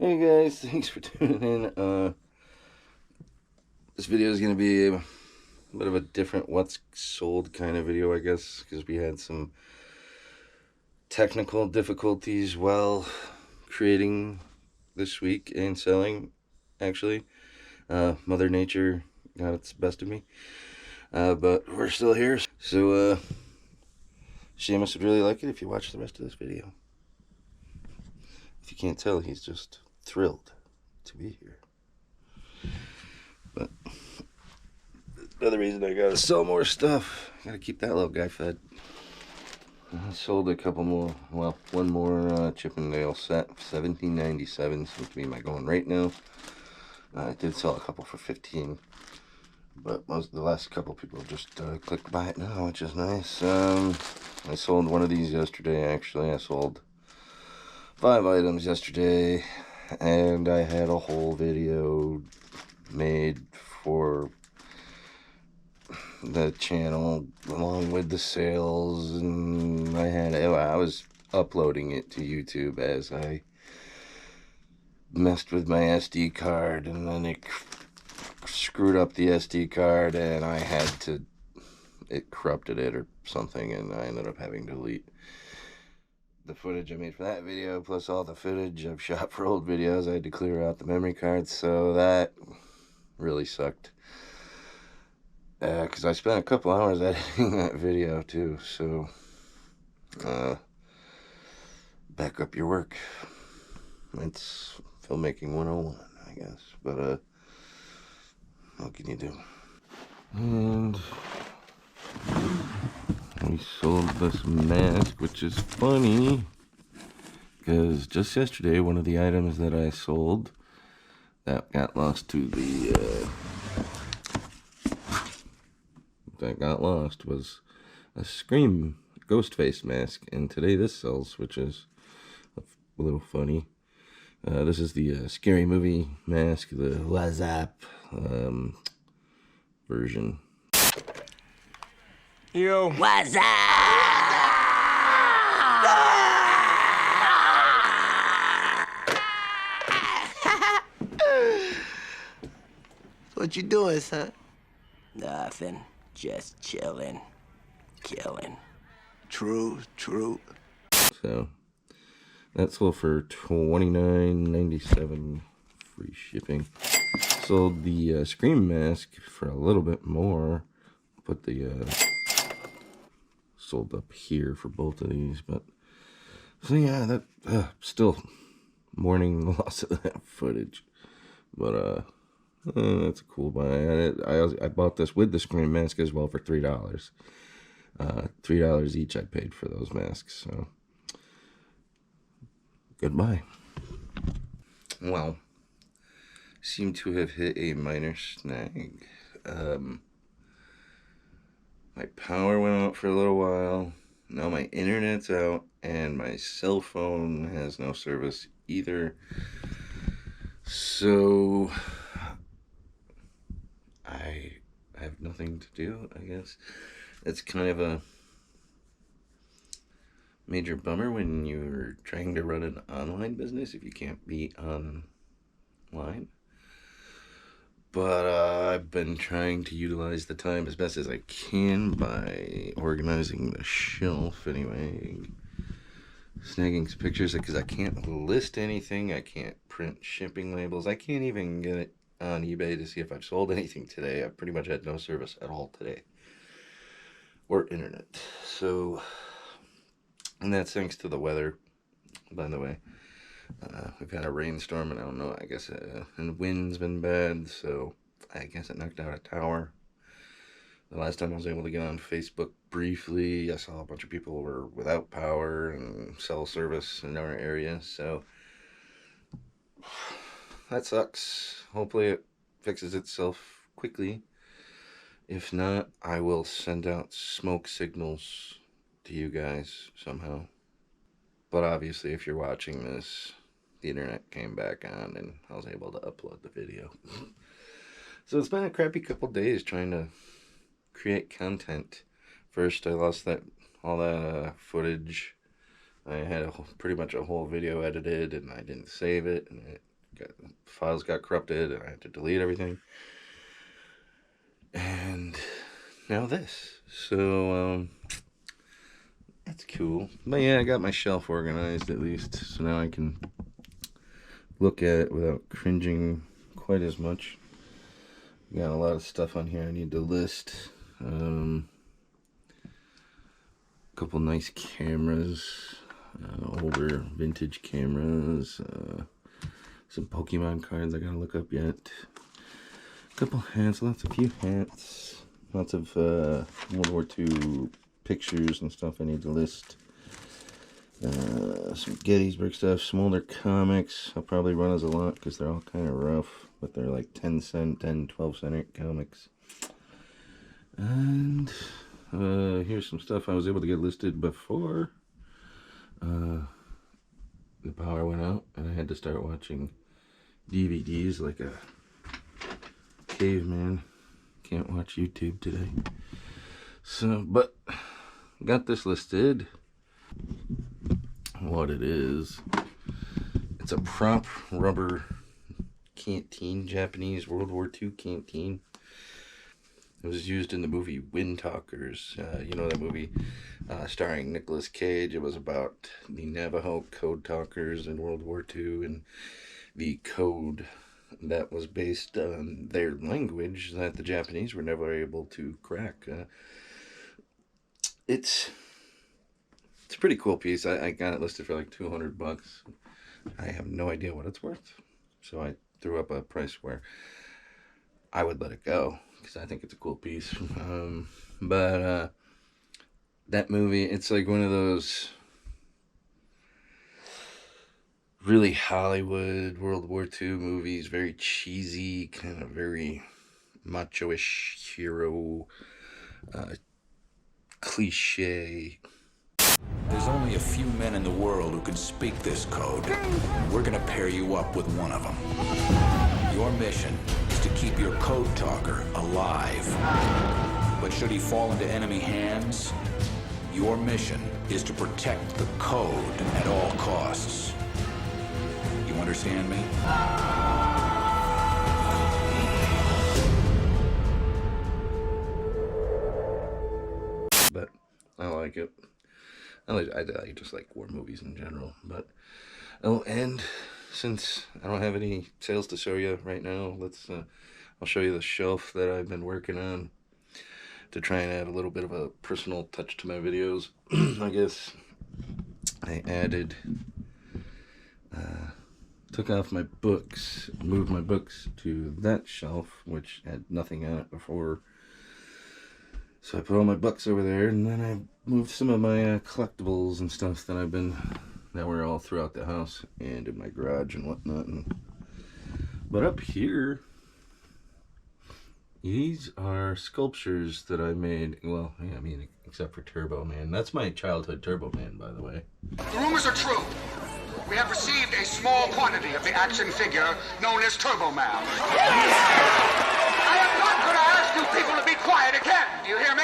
Hey guys, thanks for tuning in. This video is going to be a bit of a different what's sold kind of video, I guess, because we had some technical difficulties while creating this week and selling, actually. Mother Nature got its best of me, but we're still here. So, Seamus would really like it if you watch the rest of this video. If you can't tell, he's just thrilled to be here. But another reason I gotta sell more stuff. Gotta keep that little guy fed. I sold a couple more, well, one more Chippendale set, $17.97 seems to be my going rate now. I did sell a couple for $15, but the last couple people just clicked buy it now, which is nice. I sold one of these yesterday, actually. I sold 5 items yesterday, and I had a whole video made for the channel along with the sales, and I was uploading it to YouTube as I messed with my SD card, and then it screwed up the SD card, and it corrupted it or something, and I ended up having to delete the footage I made for that video, plus all the footage I've shot for old videos. I had to clear out the memory cards, so that really sucked. Because I spent a couple hours editing that video too, so back up your work. It's filmmaking 101, I guess, but what can you do? And we sold this mask, which is funny, because just yesterday, one of the items that I sold that got lost to the was a Scream ghost face mask, and today this sells, which is a little funny. This is the Scary Movie mask, the WhatsApp version. Yo, what's up? What you doing, son? Nothing. Just chilling. Killing. True. So that sold for $29.97 free shipping. Sold the Scream mask for a little bit more. Put the sold up here for both of these, but so yeah, that still mourning the loss of that footage, but that's a cool buy. I bought this with the Scream mask as well for $3. $3 each I paid for those masks, so goodbye. Well, seem to have hit a minor snag. My power went out for a little while. Now my internet's out, and my cell phone has no service either. So I have nothing to do, I guess. It's kind of a major bummer when you're trying to run an online business if you can't be online. But I've been trying to utilize the time as best as I can by organizing the shelf anyway. Snagging some pictures, because I can't list anything. I can't print shipping labels. I can't even get it on eBay to see if I've sold anything today. I've pretty much had no service at all today. Or internet. So, and that's thanks to the weather, by the way. We've had a rainstorm, and I don't know, I guess, and the wind's been bad, so I guess it knocked out a tower. The last time I was able to get on Facebook briefly, I saw a bunch of people were without power and cell service in our area, so that sucks. Hopefully it fixes itself quickly. If not, I will send out smoke signals to you guys somehow. But obviously, if you're watching this, the internet came back on and I was able to upload the video. So it's been a crappy couple days trying to create content. First, I lost all that footage. I had pretty much a whole video edited, and I didn't save it, and it files got corrupted, and I had to delete everything. And now this. So, that's cool. But yeah, I got my shelf organized at least, so now I can look at it without cringing quite as much. Got a lot of stuff on here I need to list. A couple nice cameras, older vintage cameras, some Pokemon cards I gotta look up yet. A couple hats, a few hats, lots of World War II pictures and stuff I need to list. Some Gettysburg stuff, some older comics. I'll probably run as a lot because they're all kind of rough, but they're like 10 cent, 10, 12 cent comics. And here's some stuff I was able to get listed before the power went out and I had to start watching DVDs like a caveman. Can't watch YouTube today. So, but got this listed. What it is, it's a prop rubber canteen, Japanese World War II canteen. It was used in the movie Wind Talkers. You know that movie starring Nicolas Cage? It was about the Navajo code talkers in World War II and the code that was based on their language that the Japanese were never able to crack. It's a pretty cool piece. I got it listed for like $200. I have no idea what it's worth. So I threw up a price where I would let it go because I think it's a cool piece. But that movie, it's like one of those really Hollywood World War II movies, very cheesy, kind of very macho-ish hero, cliche. There's only a few men in the world who can speak this code. We're gonna pair you up with one of them. Your mission is to keep your code talker alive. But should he fall into enemy hands, your mission is to protect the code at all costs. You understand me? But I like it. I just like war movies in general. But oh, and since I don't have any sales to show you right now, I'll show you the shelf that I've been working on to try and add a little bit of a personal touch to my videos. I guess I added, took off my books, moved my books to that shelf, which had nothing on it before. So I put all my books over there, and then I moved some of my collectibles and stuff that were all throughout the house and in my garage and whatnot. But up here, these are sculptures that I made. Well, yeah, I mean, except for Turbo Man. That's my childhood Turbo Man, by the way. The rumors are true. We have received a small quantity of the action figure known as Turbo Man. I am not going to ask you people to be quiet again. Do you hear me?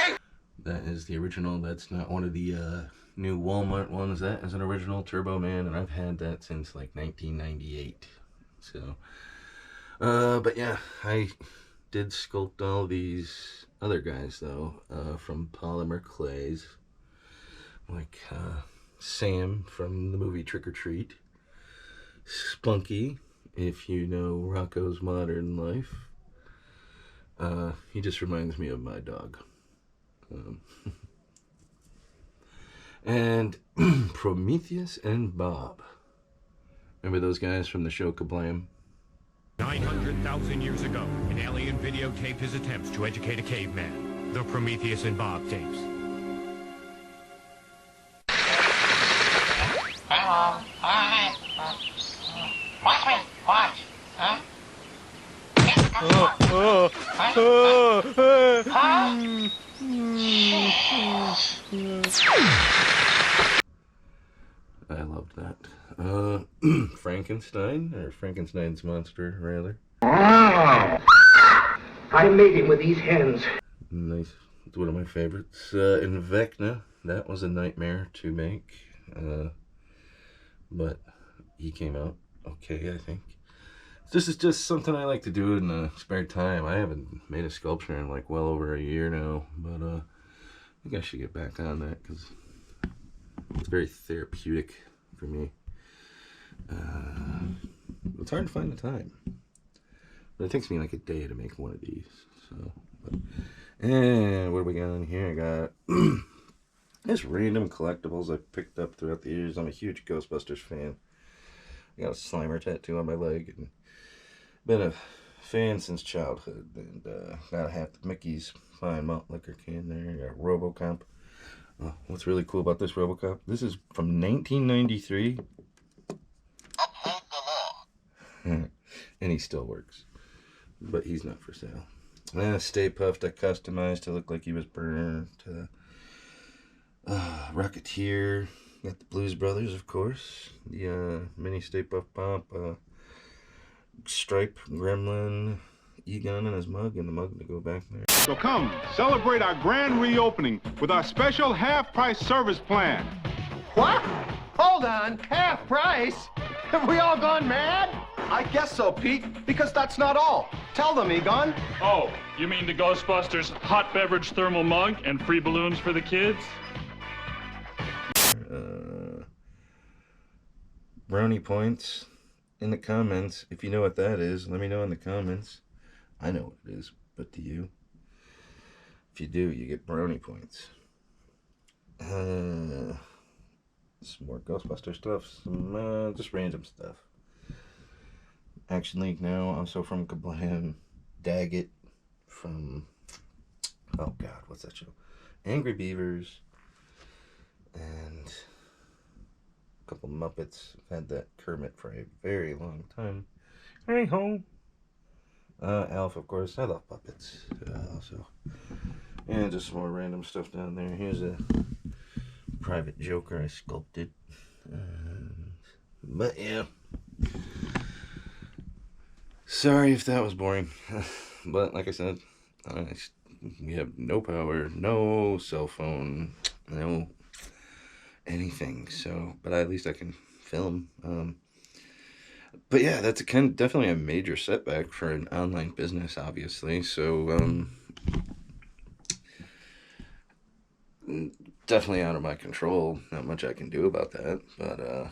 That is the original. That's not one of the new Walmart ones. That is an original Turbo Man, and I've had that since like 1998. So, but yeah, I did sculpt all these other guys though, from polymer clays, like Sam from the movie Trick or Treat, Spunky, if you know Rocco's Modern Life. He just reminds me of my dog. And Prometheus and Bob. Remember those guys from the show Kablam? 900,000 years ago, an alien videotaped his attempts to educate a caveman. The Prometheus and Bob tapes. Hello. Hi. Watch me. Watch. Huh? I loved that. Frankenstein, or Frankenstein's monster, rather. I made him with these hands. Nice. It's one of my favorites. Invecna, that was a nightmare to make. But he came out okay, I think. This is just something I like to do in the spare time. I haven't made a sculpture in like well over a year now, but I think I should get back on that because it's very therapeutic for me. It's hard to find the time, but it takes me like a day to make one of these. So, and what do we got on here? I got just random collectibles I picked up throughout the years. I'm a huge Ghostbusters fan. I got a Slimer tattoo on my leg, and been a fan since childhood. And got half the Mickey's fine malt liquor can there. Got RoboCop. What's really cool about this RoboCop? This is from 1993. Uphold the law. And he still works, but he's not for sale. Stay Puffed I customized to look like he was burnt. Rocketeer, got the Blues Brothers, of course. The mini Stay Puft Pop, Stripe, Gremlin, Egon and his mug, and the mug to go back there. So come, celebrate our grand reopening with our special half-price service plan. What? Hold on, half price? Have we all gone mad? I guess so, Pete, because that's not all. Tell them, Egon. Oh, you mean the Ghostbusters hot beverage thermal mug and free balloons for the kids? Brownie points in the comments. If you know what that is, let me know in the comments. I know what it is, but do you? If you do, you get brownie points. Some more Ghostbuster stuff. Some just random stuff. Action League now. Also from Kablam. Daggett from... Oh God, what's that show? Angry Beavers. And a couple Muppets. I've had that Kermit for a very long time. Hey ho. Alf, of course. I love puppets. Also. And just some more random stuff down there. Here's a private Joker I sculpted. But yeah. Sorry if that was boring. But like I said, we have no power, no cell phone, no anything. So, but at least I can film. But yeah, that's definitely a major setback for an online business, obviously. So, definitely out of my control. Not much I can do about that, but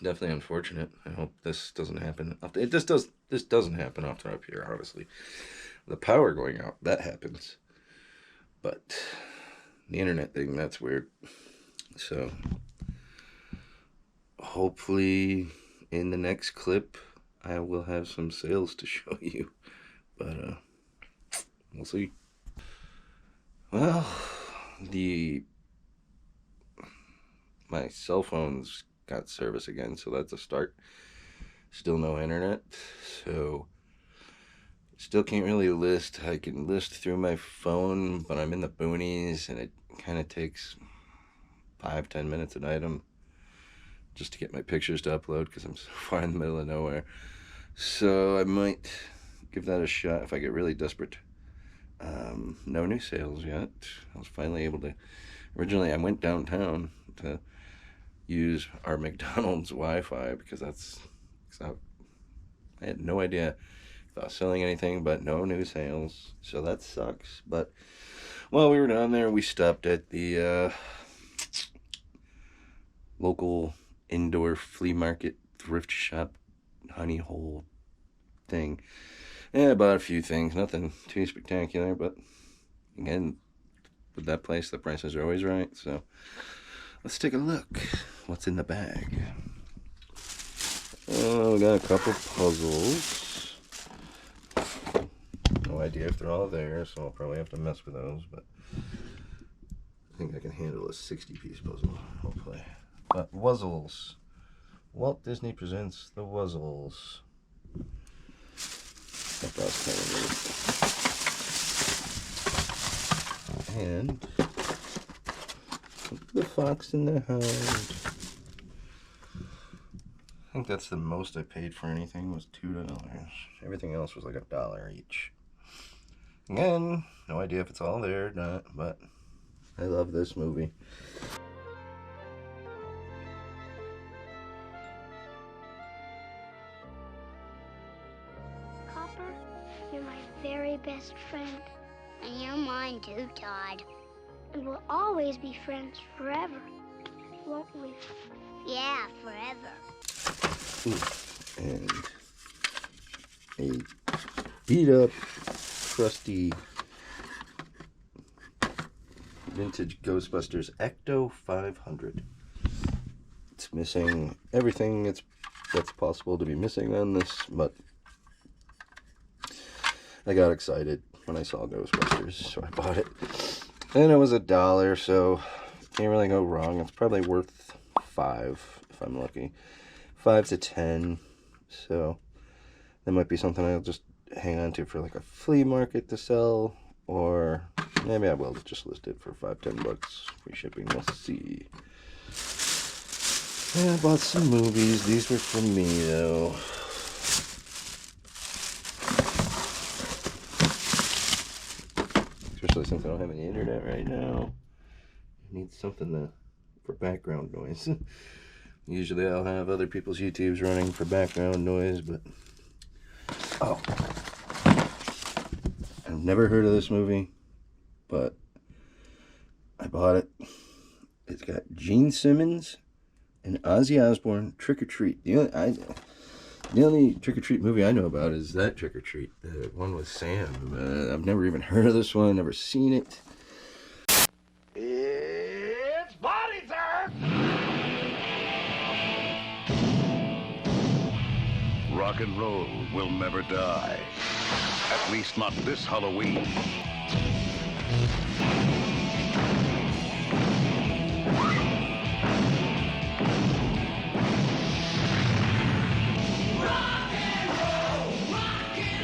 definitely unfortunate. I hope this doesn't happen. This doesn't happen often up here, obviously. The power going out, that happens. But the internet thing, that's weird. So hopefully in the next clip I will have some sales to show you. But we'll see. Well, my cell phone's got service again, so that's a start. Still no internet, so still can't really list. I can list through my phone, but I'm in the boonies, and it kind of takes 5-10 minutes an item just to get my pictures to upload because I'm so far in the middle of nowhere. So I might give that a shot if I get really desperate. No new sales yet. I was finally able to... Originally, I went downtown to use our McDonald's Wi-Fi because I had no idea if I was selling anything, but no new sales. So that sucks. But while we were down there, we stopped at the local indoor flea market thrift shop honey hole thing. Yeah, I bought a few things. Nothing too spectacular, but again, with that place, the prices are always right. So let's take a look. What's in the bag? Oh, we got a couple puzzles. No idea if they're all there, so I'll probably have to mess with those, but I think I can handle a 60-piece puzzle, hopefully. But Wuzzles. Walt Disney presents the Wuzzles. That was kind of neat. And the Fox and the Hound. I think that's the most I paid for anything was $2. Everything else was like $1 each. Again, no idea if it's all there or not, but I love this movie. best friend. And you're mine too, Todd. And we'll always be friends forever, won't we? Yeah, forever. Ooh, and a beat up, crusty vintage Ghostbusters Ecto 500. It's missing everything that's possible to be missing on this, but I got excited when I saw Ghostbusters, so I bought it. And it was $1, so can't really go wrong. It's probably worth $5 if I'm lucky. 5 to 10. So that might be something I'll just hang on to for like a flea market to sell, or maybe I will just list it for $5-10. Free shipping, we'll see. Yeah, I bought some movies. These were for me though. Especially since I don't have any internet right now. I need something for background noise. Usually I'll have other people's YouTubes running for background noise, but... Oh. I've never heard of this movie, but I bought it. It's got Gene Simmons and Ozzy Osbourne, Trick or Treat. The only Trick or Treat movie I know about is that Trick or Treat, the one with Sam. I've never even heard of this one, never seen it. It's body time! Rock and roll will never die. At least not this Halloween.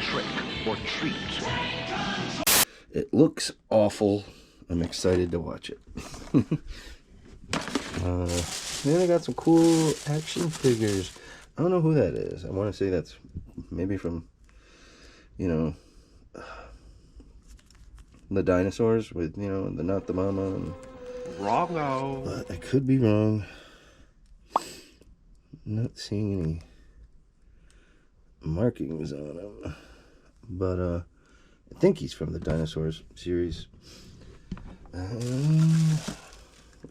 Trick or treat. It looks awful. I'm excited to watch it. Then I got some cool action figures. I don't know who that is. I want to say that's maybe from, the dinosaurs with, the Not the Mama. And, Wrong-o. but I could be wrong. I'm not seeing any markings on him. But I think he's from the Dinosaurs series.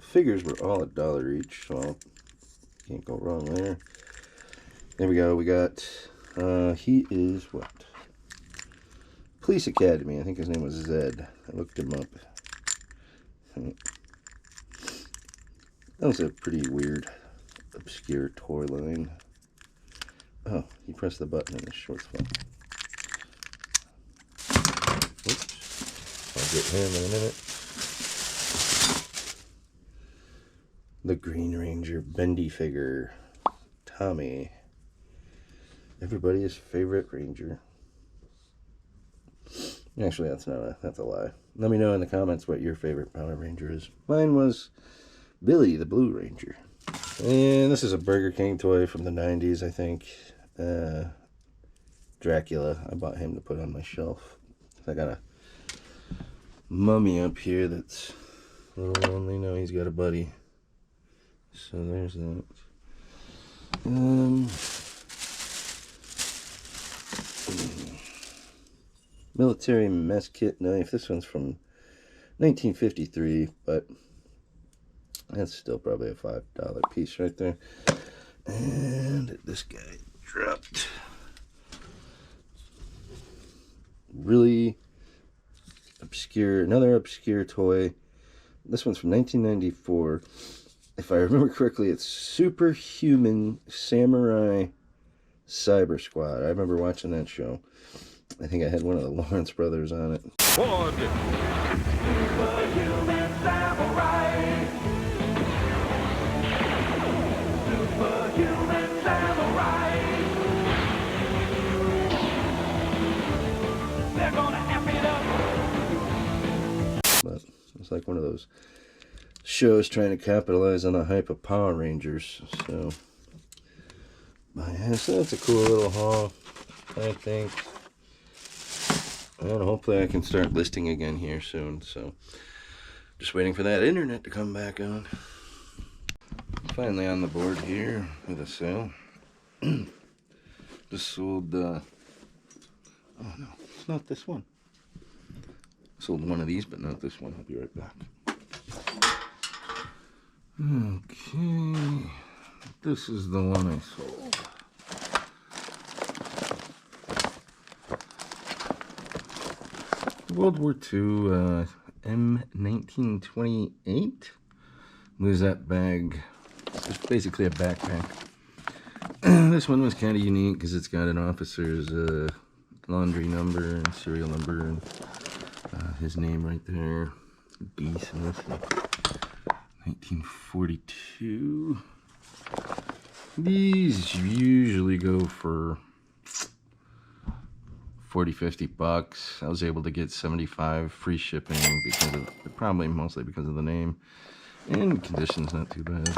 Figures were all $1 each, so can't go wrong there. There we go. We got, he is what? Police Academy. I think his name was Zed. I looked him up. That was a pretty weird, obscure toy line. Oh, he pressed the button and his shorts fell. Oops. I'll get him in a minute. The Green Ranger Bendy figure. Tommy. Everybody's favorite Ranger. Actually, that's a lie. Let me know in the comments what your favorite Power Ranger is. Mine was Billy, the Blue Ranger. And this is a Burger King toy from the 90s, I think. Dracula. I bought him to put on my shelf. I got a mummy up here that's a little lonely. No, he's got a buddy. So there's that. Military mess kit knife. This one's from 1953, but that's still probably a $5 piece right there. And this guy dropped. Really obscure, another obscure toy. This one's from 1994. If I remember correctly, it's Superhuman Samurai Cyber Squad. I remember watching that show. I think I had one of the Lawrence brothers on it. Forward. Superhuman Samurai. Superhuman Samurai. They're gonna amp it up. But it's like one of those shows trying to capitalize on the hype of Power Rangers. So, but yeah, so that's a cool little haul, I think. And hopefully I can start listing again here soon. So, just waiting for that internet to come back on. Finally on the board here with a sale. Just sold, oh no, it's not this one. Sold one of these, but not this one. I'll be right back. Okay. This is the one I sold. World War II M1928. Lose that bag. It's basically a backpack. This one was kind of unique because it's got an officer's laundry number and serial number and his name right there. Decent. 1942. These usually go for 40-50 bucks. I was able to get 75 free shipping because of, probably mostly because of the name, and condition's not too bad.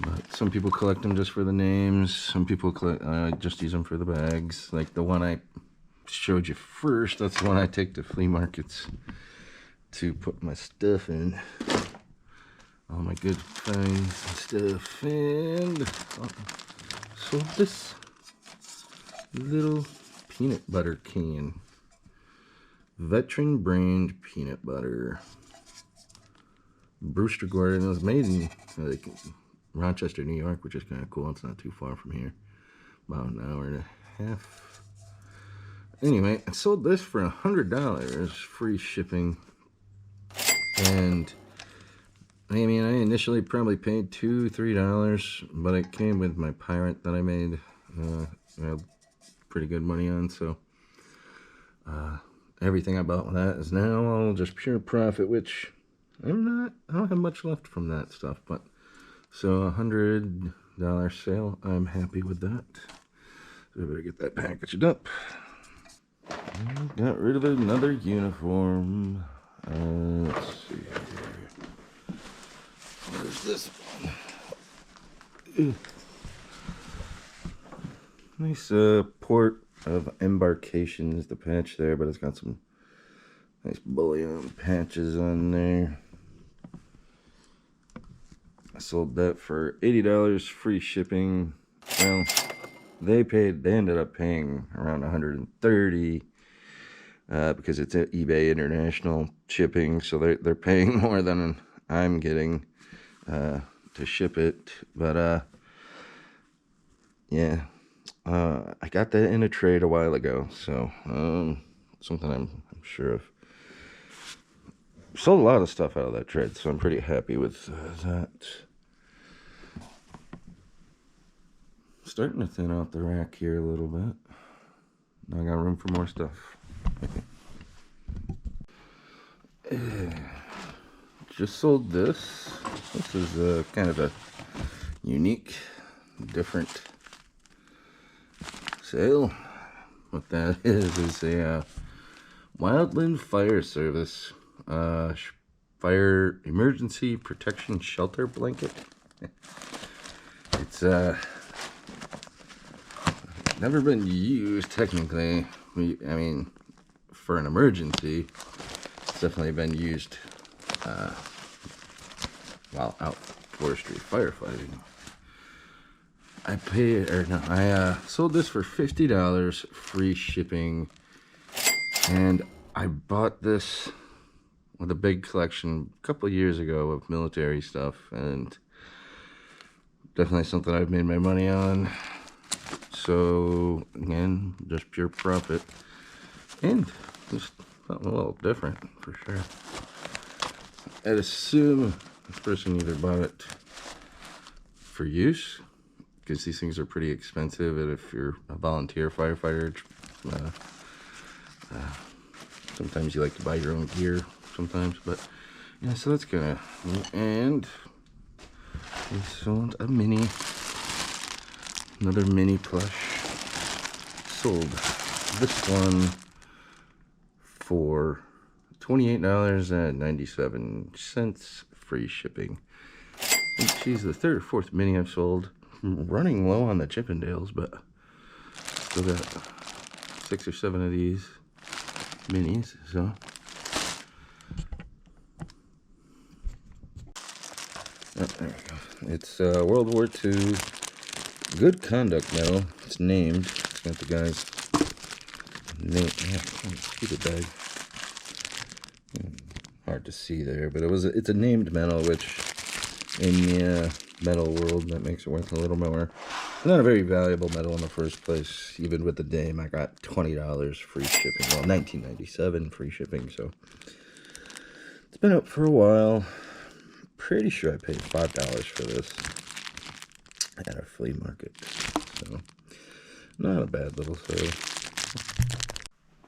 But some people collect them just for the names. Some people just use them for the bags. Like the one I showed you first, that's the one I take to flea markets to put my stuff in. All my good finds and stuff. And so this little peanut butter can. Veteran brand peanut butter. Brewster Gordon. It was made in like Rochester, New York, which is kind of cool. It's not too far from here. About an hour and a half. Anyway, I sold this for $100, free shipping. And I mean, I initially probably paid $2-3, but it came with my pirate that I made. I had pretty good money on, so everything I bought with that is now all just pure profit, which I don't have much left from that stuff, but so $100 sale, I'm happy with that. So I better get that packaged up. Got rid of another uniform. Let's see here. Where's this one? Nice port of embarkation is the patch there, but it's got some nice bullion patches on there. I sold that for $80, free shipping. Well, they ended up paying around $130 because it's at eBay international shipping, so they're paying more than I'm getting to ship it. But yeah, I got that in a trade a while ago, so something I'm sure of. Sold a lot of stuff out of that trade, so I'm pretty happy with that. Starting to thin out the rack here a little bit. Now I got room for more stuff. Just sold this. This is kind of a unique, different sale. What that is a Wildland Fire Service fire emergency protection shelter blanket. It's never been used technically. I mean, for an emergency, it's definitely been used while out forestry firefighting. I sold this for $50, free shipping, and I bought this with a big collection a couple years ago of military stuff, and definitely something I've made my money on. So again, just pure profit, and just something a little different for sure. I'd assume this person either bought it for use, because these things are pretty expensive, and if you're a volunteer firefighter, sometimes you like to buy your own gear sometimes, but yeah, so that's kind of, and we sold a another mini plush. Sold this one for $28.97, free shipping. And she's the third or fourth mini I've sold. I'm running low on the Chippendales, but still got 6 or 7 of these minis, so. Oh, there we go. It's World War II Good Conduct Medal. It's named. It's got the guy's name. Yeah, stupid bag. hard to see there, but it's a named metal, which in the metal world, that makes it worth a little more. It's not a very valuable metal in the first place. Even with the name, I got $20 free shipping. Well, $19.97 free shipping, so it's been up for a while. Pretty sure I paid $5 for this at a flea market, so not a bad little sale.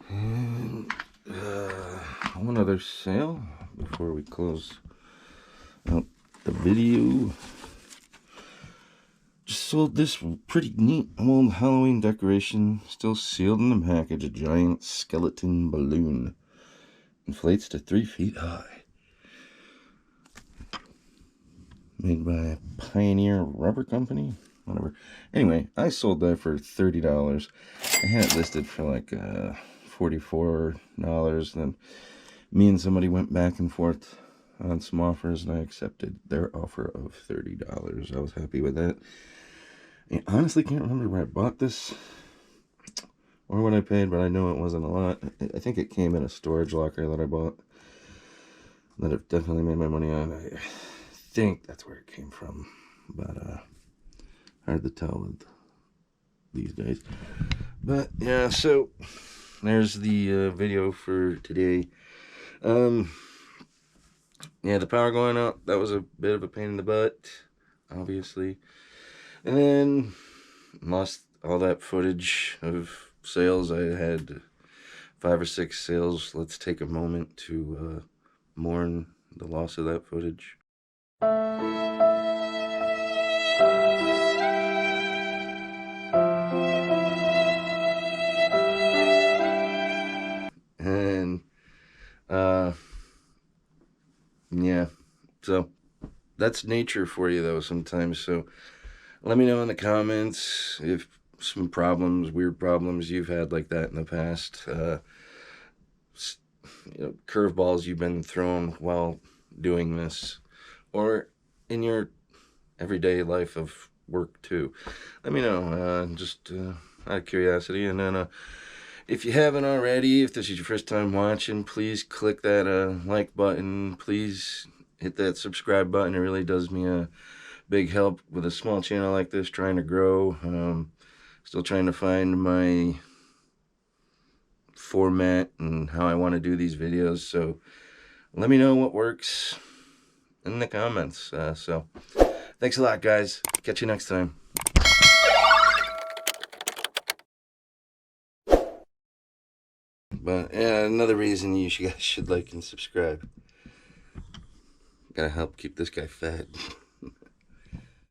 And one other sale before we close out the video. Just sold this pretty neat old Halloween decoration, still sealed in the package. A giant skeleton balloon, inflates to 3 feet high. Made by Pioneer Rubber Company, whatever. Anyway, I sold that for $30. I had it listed for like $44. Then me and somebody went back and forth on some offers, and I accepted their offer of $30. I was happy with that. I honestly can't remember where I bought this or what I paid, but I know it wasn't a lot. I think it came in a storage locker that I bought that I've definitely made my money on. I think that's where it came from, but hard to tell with these days. But yeah, so there's the video for today. Yeah, the power going out, that was a bit of a pain in the butt, obviously. And then lost all that footage of sales. I had 5 or 6 sales. Let's take a moment to mourn the loss of that footage. And yeah, so that's nature for you though sometimes. So let me know in the comments if some problems, weird problems you've had like that in the past. Curveballs you've been thrown while doing this, or in your everyday life of work too. Let me know, just out of curiosity. And then if you haven't already, if this is your first time watching, please click that like button. Please hit that subscribe button. It really does me a big help with a small channel like this, trying to grow. Still trying to find my format and how I want to do these videos, so let me know what works in the comments. So thanks a lot, guys. Catch you next time. But yeah, another reason you guys should like and subscribe. Gotta help keep this guy fed.